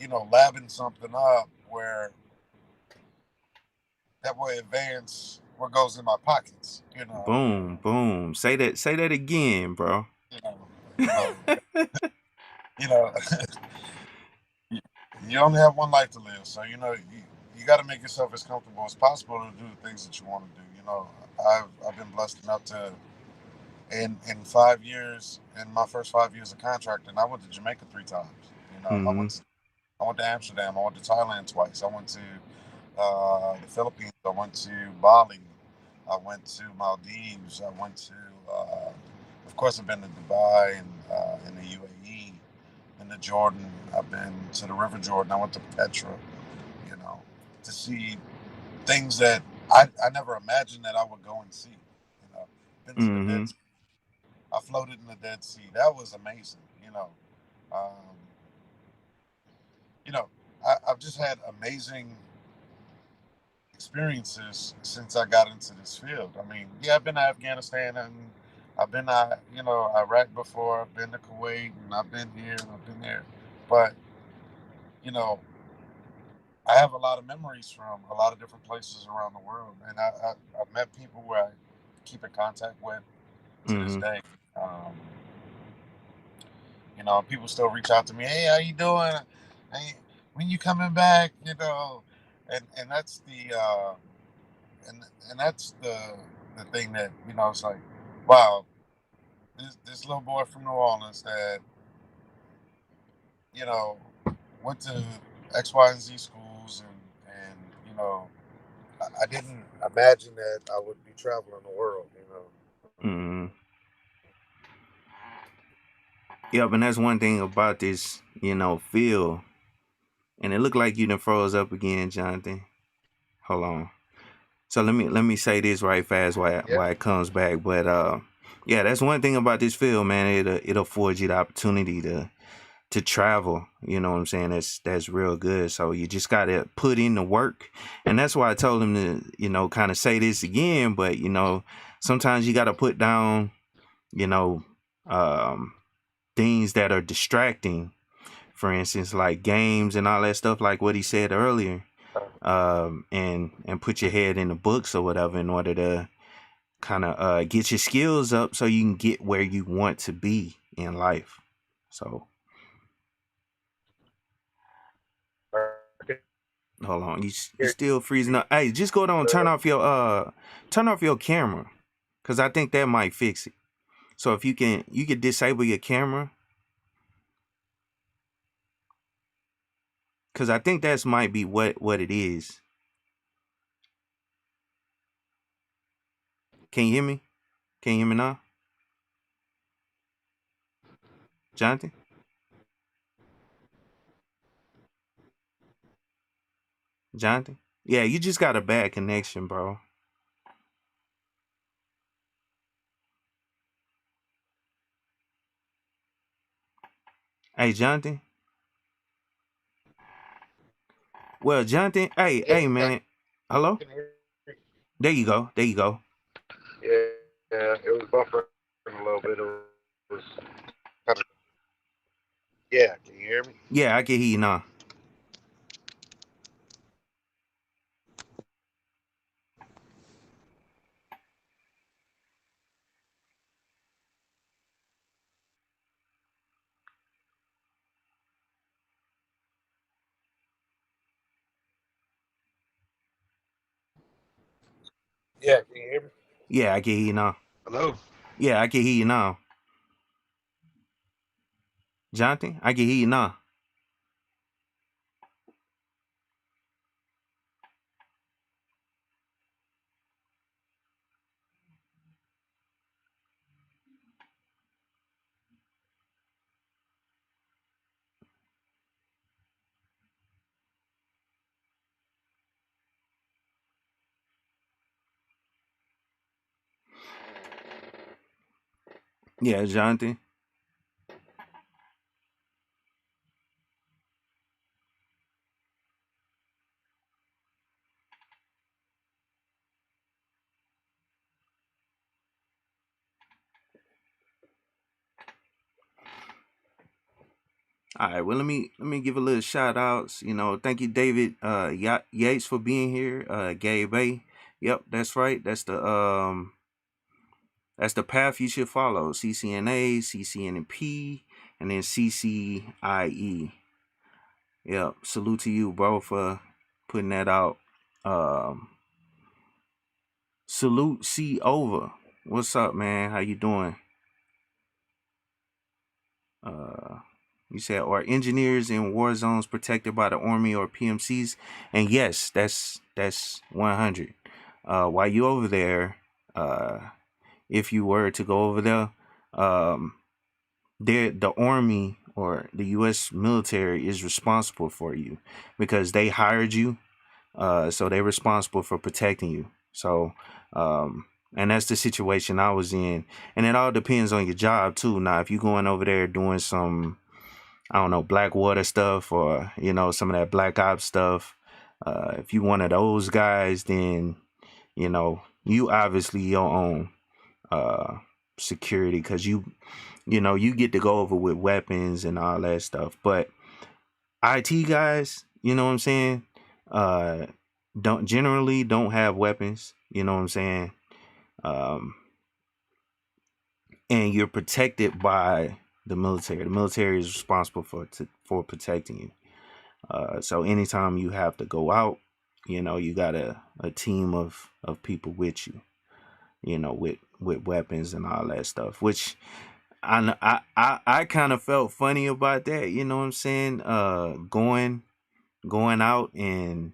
labbing something up where that way advance what goes in my pockets. Boom. Boom. Say that again, bro. You know, you know, you know. You only have one life to live, so you got to make yourself as comfortable as possible to do the things that you want to do. I've been blessed enough to in 5 years, in my first 5 years of contracting, I went to Jamaica 3 times. Mm-hmm. I went to Amsterdam. I went to Thailand twice. I went to the Philippines. I went to Bali. I went to Maldives. I went to, of course, I've been to Dubai and in the UAE, in the Jordan. I've been to the River Jordan. I went to Petra, you know, to see things that I never imagined that I would go and see. Been to the Mm-hmm. Dead Sea. I floated in the Dead Sea. That was amazing. Um, you know, I've just had amazing experiences since I got into this field. I mean, yeah, I've been to Afghanistan and I've been to Iraq before. I've been to Kuwait and I've been here and I've been there, but you know, I have a lot of memories from a lot of different places around the world, and I've met people where I keep in contact with to this Mm-hmm. day. Um, people still reach out to me. Hey, how you doing? Hey, when you coming back? And that's and that's the thing that it's like, wow, this little boy from New Orleans that you know went to X, Y, and Z schools, and I didn't imagine that I would be traveling the world. Mm. Yep, and that's one thing about this, field. And it looked like you done froze up again, Jonathan. Hold on. So let me say this right fast Yeah. why it comes back. But yeah, that's one thing about this field, man. It affords you the opportunity to travel. You know what I'm saying? That's real good. So you just gotta put in the work. And that's why I told him to, kind of say this again, but sometimes you gotta put down, you know, um things that are distracting, for instance, like games and all that stuff, like what he said earlier, and put your head in the books or whatever in order to kind of get your skills up so you can get where you want to be in life. So Okay. hold on, you still freezing up. Hey, just go down, turn off your camera, cause I think that might fix it. So if you can disable your camera, cause I think that's might be what it is. Can you hear me? Can you hear me now, Jonathan? Jonathan? Yeah, you just got a bad connection, bro. Hey, Jonathan. Well, Jonathan. Yeah, Hey, I man. Hello. can hear you. There you go. There you go. Yeah, it was buffering a little bit. It was kind of, yeah, can you hear me? Yeah, I can hear you now. Yeah, can you hear me? Yeah, I can hear you now. Hello? Yeah, I can hear you now. Jonathan, I can hear you now. Yeah, Jonathan. All right. Well, let me give a little shout outs. Thank you, David Yates, for being here. Gabe A. Yep, that's right. That's the path you should follow. CCNA, CCNP, and then CCIE. Yep. Salute to you, bro, for putting that out. Um, Salute C over. What's up, man? How you doing? Uh, you said, are engineers in war zones protected by the army or PMCs? And yes, that's 100. While you over there, uh, if you were to go over there, um, the army or the U.S. military is responsible for you because they hired you. So they're responsible for protecting you. So, and that's the situation I was in. And it all depends on your job too. Now, if you're going over there doing some, I don't know, Blackwater stuff or, some of that Black Ops stuff, if you one of those guys, then, you obviously your own uh, security because you get to go over with weapons and all that stuff. But IT guys, you know what I'm saying? Uh, don't have weapons. You know what I'm saying? Um, and you're protected by the military. The military is responsible for protecting you. So anytime you have to go out, you got a team of people with you. With weapons and all that stuff. Which I kind of felt funny about that. You know what I'm saying? Going out and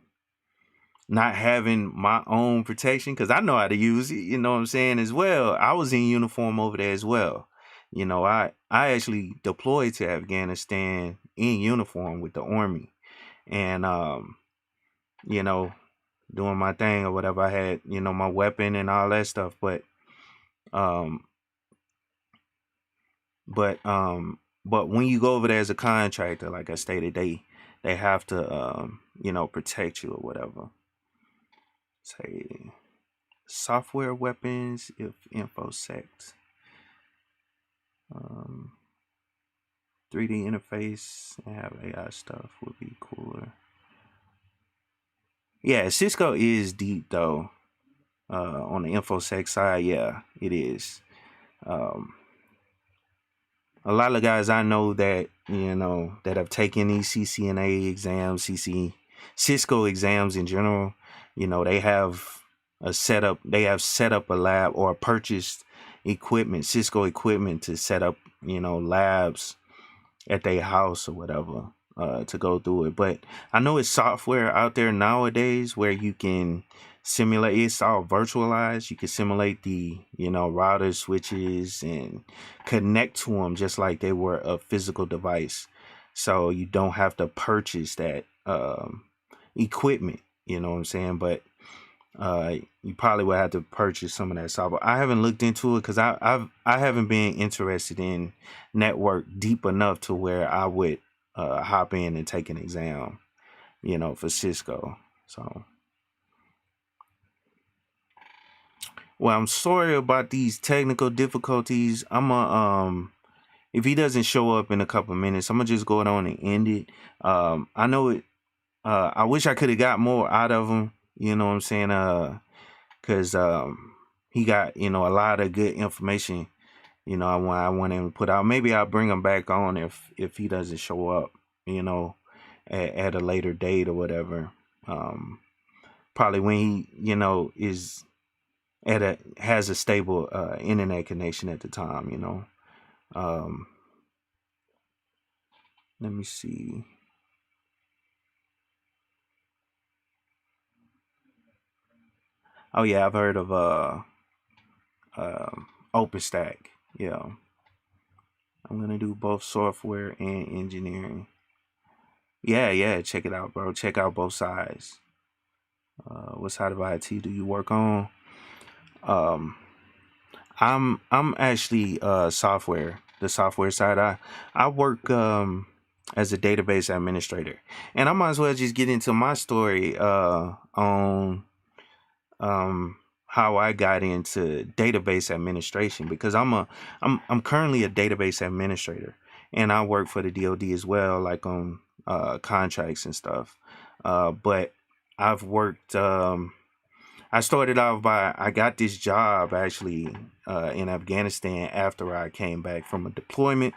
not having my own protection, because I know how to use it, you know what I'm saying, as well. I was in uniform over there as well. I actually deployed to Afghanistan in uniform with the army, and you know, doing my thing or whatever. I had, my weapon and all that stuff, um but when you go over there as a contractor, like I stated, they have to protect you or whatever. Say software weapons if infosec. 3D interface and have AI stuff would be cooler. Yeah, Cisco is deep though. On the infosec side, yeah, it is. Um, a lot of guys I know that that have taken these CCNA exams, Cisco exams in general, they have set up a lab or purchased equipment, Cisco equipment to set up, labs at their house or whatever, to go through it. But I know it's software out there nowadays where you can simulate. It's all virtualized. You can simulate the routers, switches, and connect to them just like they were a physical device. So you don't have to purchase that equipment. You know what I'm saying? But you probably would have to purchase some of that software. I haven't looked into it because I haven't been interested in network deep enough to where I would hop in and take an exam, for Cisco. So, well, I'm sorry about these technical difficulties. If he doesn't show up in a couple of minutes, I'm gonna just go on and end it. I know it. I wish I could have got more out of him. You know what I'm saying? Because he got a lot of good information. I want him to put out. Maybe I'll bring him back on if he doesn't show up. You know, at a later date or whatever. Probably when he is has a stable internet connection at the time. Let me see. Oh yeah, I've heard of OpenStack. Yeah, I'm gonna do both software and engineering. Yeah, check it out, bro. Check out both sides. What side of IT do you work on? Um, I'm actually software, the software side. I work as a database administrator, and I might as well just get into my story on how I got into database administration, because I'm currently a database administrator, and I work for the DoD as well, like on contracts and stuff. But I've worked. I started off by I got this job actually in Afghanistan after I came back from a deployment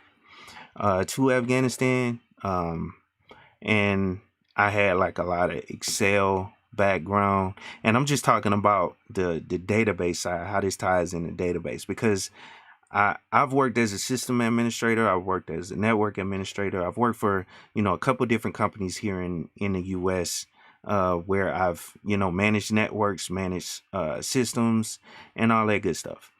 to Afghanistan. And I had like a lot of Excel background, and I'm just talking about the database side, how this ties in the database, because I've worked as a system administrator, I've worked as a network administrator, I've worked for a couple different companies here in the US, where I've managed networks, managed systems, and all that good stuff.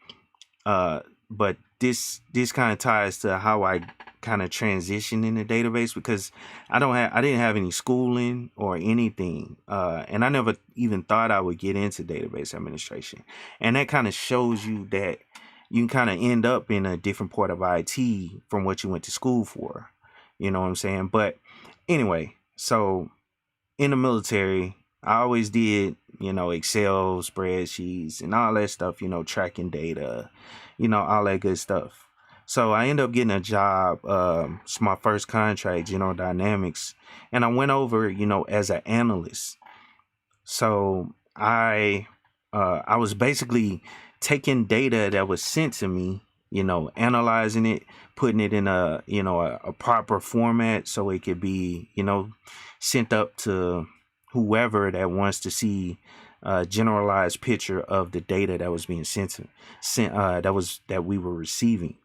But this kind of ties to how I kind of transitioned in the database, because I didn't have any schooling or anything, and I never even thought I would get into database administration. And that kind of shows you that you can kind of end up in a different part of IT from what you went to school for. You know what I'm saying? But anyway, so in the military, I always did, Excel spreadsheets and all that stuff, tracking data, all that good stuff. So I ended up getting a job. It's my first contract, General Dynamics, and I went over, as an analyst. So I was basically taking data that was sent to me, analyzing it, putting it in a proper format so it could be, sent up to whoever that wants to see a generalized picture of the data that was being sent that we were receiving.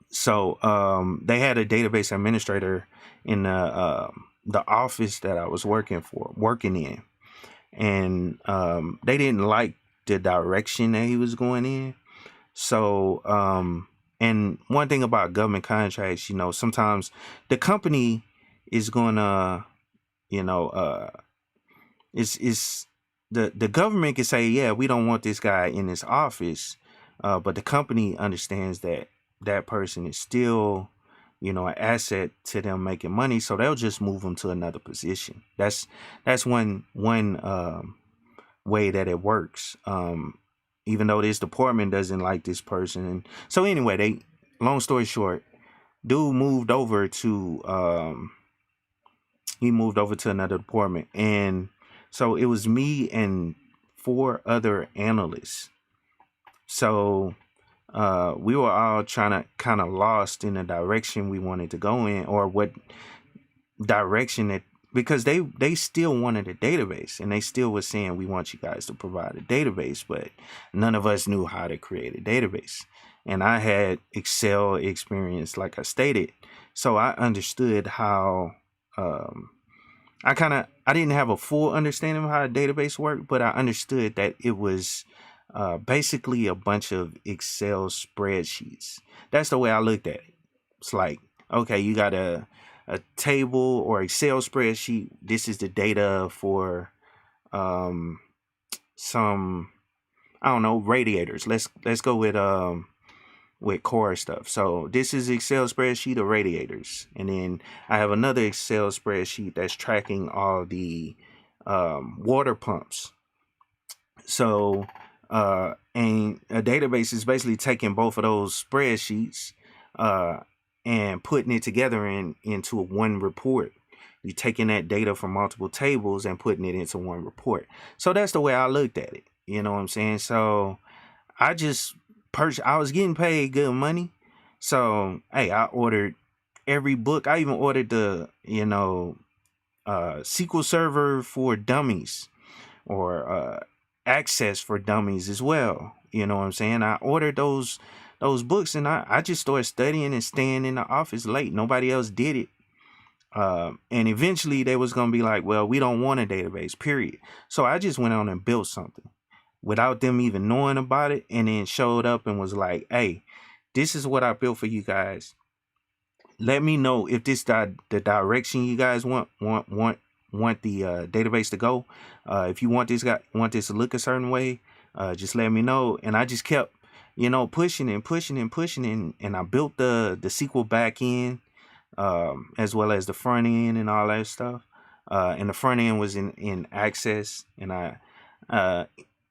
So they had a database administrator in the office that I was working in, and they didn't like the direction that he was going in. So, and one thing about government contracts, sometimes the company is gonna, you know, it's the government can say, yeah, we don't want this guy in this office, but the company understands that that person is still, an asset to them making money, so they'll just move them to another position. That's one way that it works. Even though this department doesn't like this person, and so anyway, long story short, dude moved over to he moved over to another department, and so it was me and four other analysts. So we were all trying to kind of lost in the direction we wanted to go in, or what direction it, because they still wanted a database, and they still was saying, we want you guys to provide a database, but none of us knew how to create a database. And I had Excel experience, like I stated, so I understood how I didn't have a full understanding of how a database worked, but I understood that it was basically a bunch of Excel spreadsheets. That's the way I looked at it. It's like, okay, you got a table or Excel spreadsheet. This is the data for some, I don't know, radiators. Let's go with core stuff. So this is Excel spreadsheet of radiators, and then I have another Excel spreadsheet that's tracking all the water pumps. So and a database is basically taking both of those spreadsheets and putting it together into one report. You're taking that data from multiple tables and putting it into one report. So that's the way I looked at it. You know what I'm saying? So I just I was getting paid good money. So, hey, I ordered every book. I even ordered the, SQL Server for Dummies, or Access for Dummies as well. You know what I'm saying? I ordered those books, and I just started studying and staying in the office late. Nobody else did it. And eventually they was going to be like, well, we don't want a database, period. So I just went on and built something without them even knowing about it, and then showed up and was like, hey, this is what I built for you guys. Let me know if this the direction you guys want the database to go. If you want this to look a certain way, just let me know. And I just kept, pushing and pushing and pushing, and I built the SQL back end, as well as the front end and all that stuff. And the front end was in Access, and I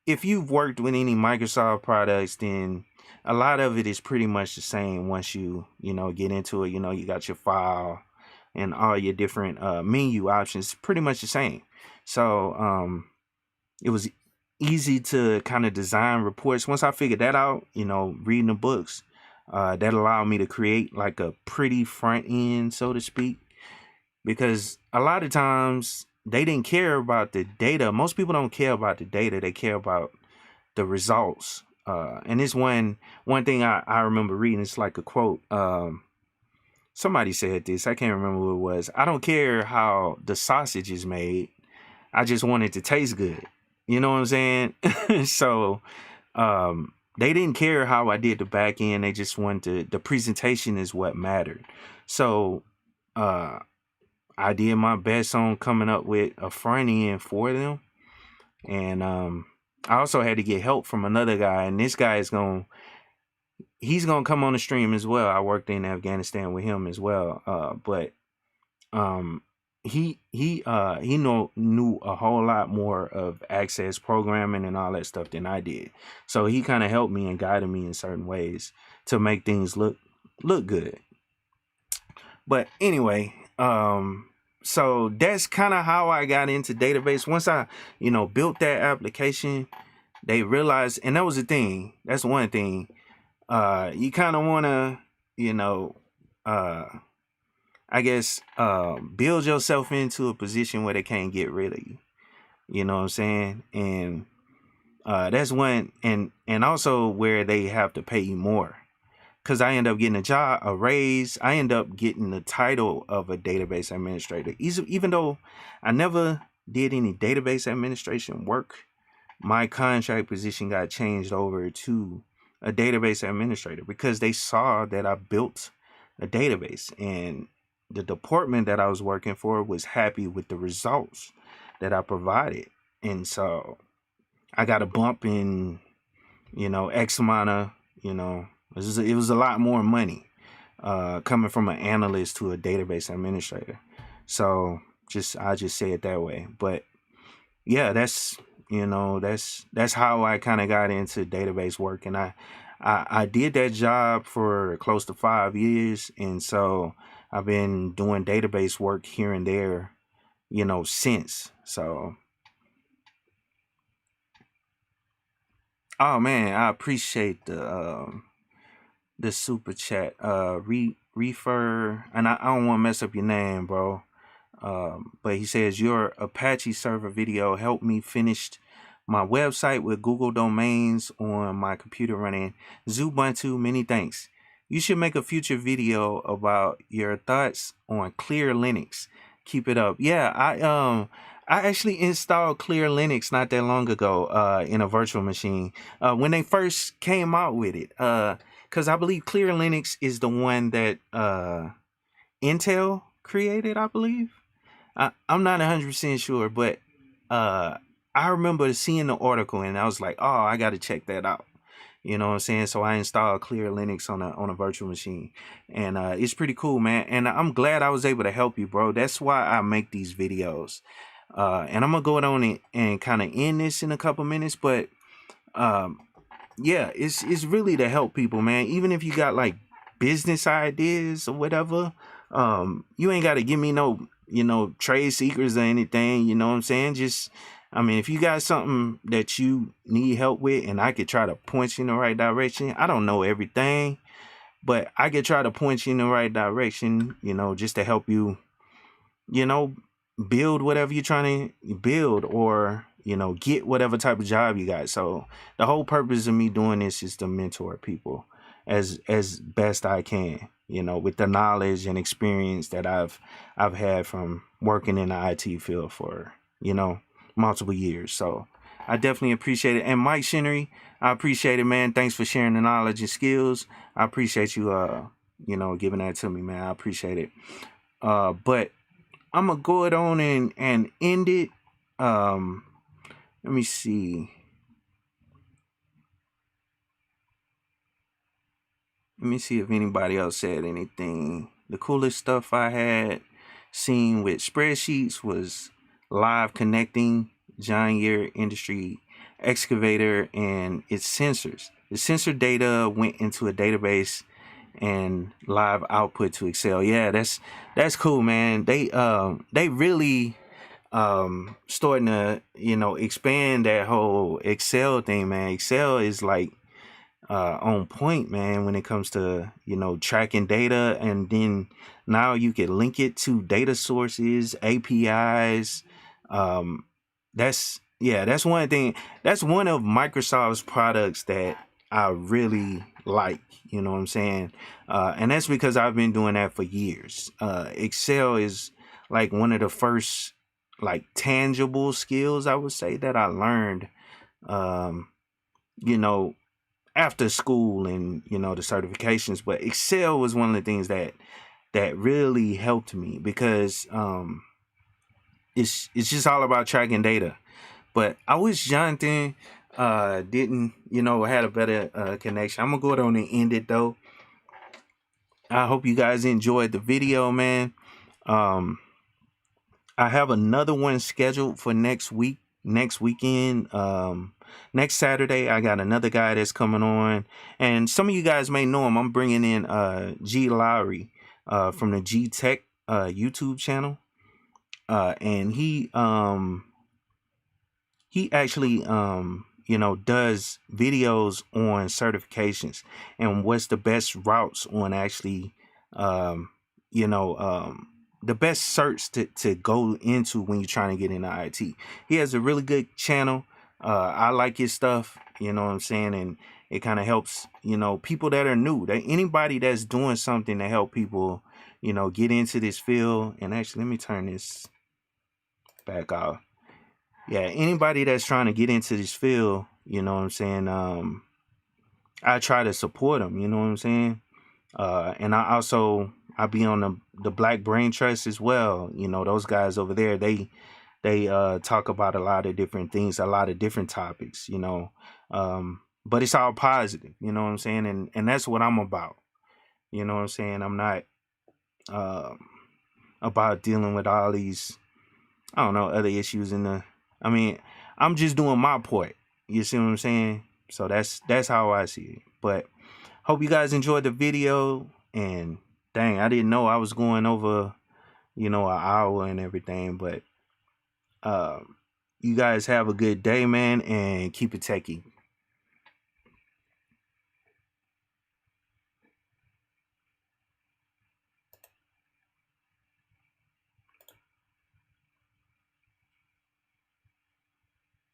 if you've worked with any Microsoft products, then a lot of it is pretty much the same. Once you get into it, you got your file and all your different menu options, pretty much the same. So it was easy to kind of design reports. Once I figured that out, reading the books, that allowed me to create like a pretty front end, so to speak, because a lot of times they didn't care about the data. Most people don't care about the data. They care about the results. And this one thing I remember reading, it's like a quote. Somebody said this. I can't remember what it was. I don't care how the sausage is made. I just want it to taste good. You know what I'm saying? So they didn't care how I did the back end. They just wanted the presentation is what mattered. So I did my best on coming up with a front end for them. And I also had to get help from another guy, and this guy he's gonna come on the stream as well. I worked in Afghanistan with him as well. But he knew a whole lot more of Access programming and all that stuff than I did. So he kind of helped me and guided me in certain ways to make things look good. But anyway, so that's kind of how I got into database. Once I, built that application, they realized, and that was the thing. That's one thing. You kind of want to, I guess, build yourself into a position where they can't get rid of you. You know what I'm saying? And that's one, and also where they have to pay you more. Because I end up getting a raise. I end up getting the title of a database administrator. Even though I never did any database administration work, my contract position got changed over to a database administrator because they saw that I built a database, and the department that I was working for was happy with the results that I provided. And so I got a bump in, X amount of, it was a lot more money coming from an analyst to a database administrator. So I just say it that way. But yeah, that's how I kind of got into database work. And I did that job for close to 5 years, and so I've been doing database work here and there, since. So, oh man, I appreciate the super chat. Refer, and I don't want to mess up your name, bro. But he says your Apache server video helped me finish my website with Google domains on my computer running Ubuntu. Many thanks. You should make a future video about your thoughts on Clear Linux. Keep it up. Yeah, I actually installed Clear Linux not that long ago in a virtual machine when they first came out with it. Because I believe Clear Linux is the one that Intel created, I believe. I'm not 100% sure, but I remember seeing the article and I was like, oh, I got to check that out. You know what I'm saying? So I installed Clear Linux on a virtual machine, and it's pretty cool, man. And I'm glad I was able to help you, bro. That's why I make these videos. And I'm gonna go on it and kind of end this in a couple minutes, but yeah, it's really to help people, man. Even if you got like business ideas or whatever, you ain't got to give me no trade secrets or anything. You know what I'm saying? Just, I mean, if you got something that you need help with, and I could try to point you in the right direction. I don't know everything, but I could try to point you in the right direction. Just to help you, build whatever you're trying to build, or get whatever type of job you got. So the whole purpose of me doing this is to mentor people as best I can, with the knowledge and experience that I've had from working in the IT field for multiple years. So I definitely appreciate it. And Mike Shinnery, I appreciate it, man. Thanks for sharing the knowledge and skills. I appreciate you giving that to me, man. I appreciate it. But I'm gonna go it on and end it. Let me see. Let me see if anybody else said anything. The coolest stuff I had seen with spreadsheets was live connecting John Deere industry excavator and its sensors. The sensor data went into a database and live output to Excel. Yeah, that's cool, man. They really starting to expand that whole Excel thing, man. Excel is like on point, man, when it comes to tracking data, and then now you can link it to data sources, APIs. That's one thing. That's one of Microsoft's products that I really like. You know what I'm saying? And that's because I've been doing that for years. Excel is like one of the first like tangible skills, I would say, that I learned after school and the certifications. But Excel was one of the things that really helped me, because it's just all about tracking data. But I wish Johnathan didn't had a better connection. I'm gonna go ahead and end it though. I hope you guys enjoyed the video, man. I have another one scheduled for next weekend. Next Saturday, I got another guy that's coming on, and some of you guys may know him. I'm bringing in G Lowry from the G Tech YouTube channel, and he actually does videos on certifications and what's the best routes on actually the best search to go into when you're trying to get into IT. He has a really good channel. I like his stuff, you know what I'm saying? And it kind of helps, people that are new, that anybody that's doing something to help people, get into this field. And actually, let me turn this back off. yeah, anybody that's trying to get into this field, you know what I'm saying? I try to support them, you know what I'm saying? And I be on the Black Brain Trust as well. You know, those guys over there, they talk about a lot of different things, a lot of different topics, you know. But it's all positive, you know what I'm saying? And that's what I'm about. You know what I'm saying? I'm not um about dealing with all these, I don't know, other issues in the, I mean, I'm just doing my part. You see what I'm saying? So that's how I see it. But hope you guys enjoyed the video. And dang, I didn't know I was going over, you know, an hour and everything. But you guys have a good day, man, and keep it techie.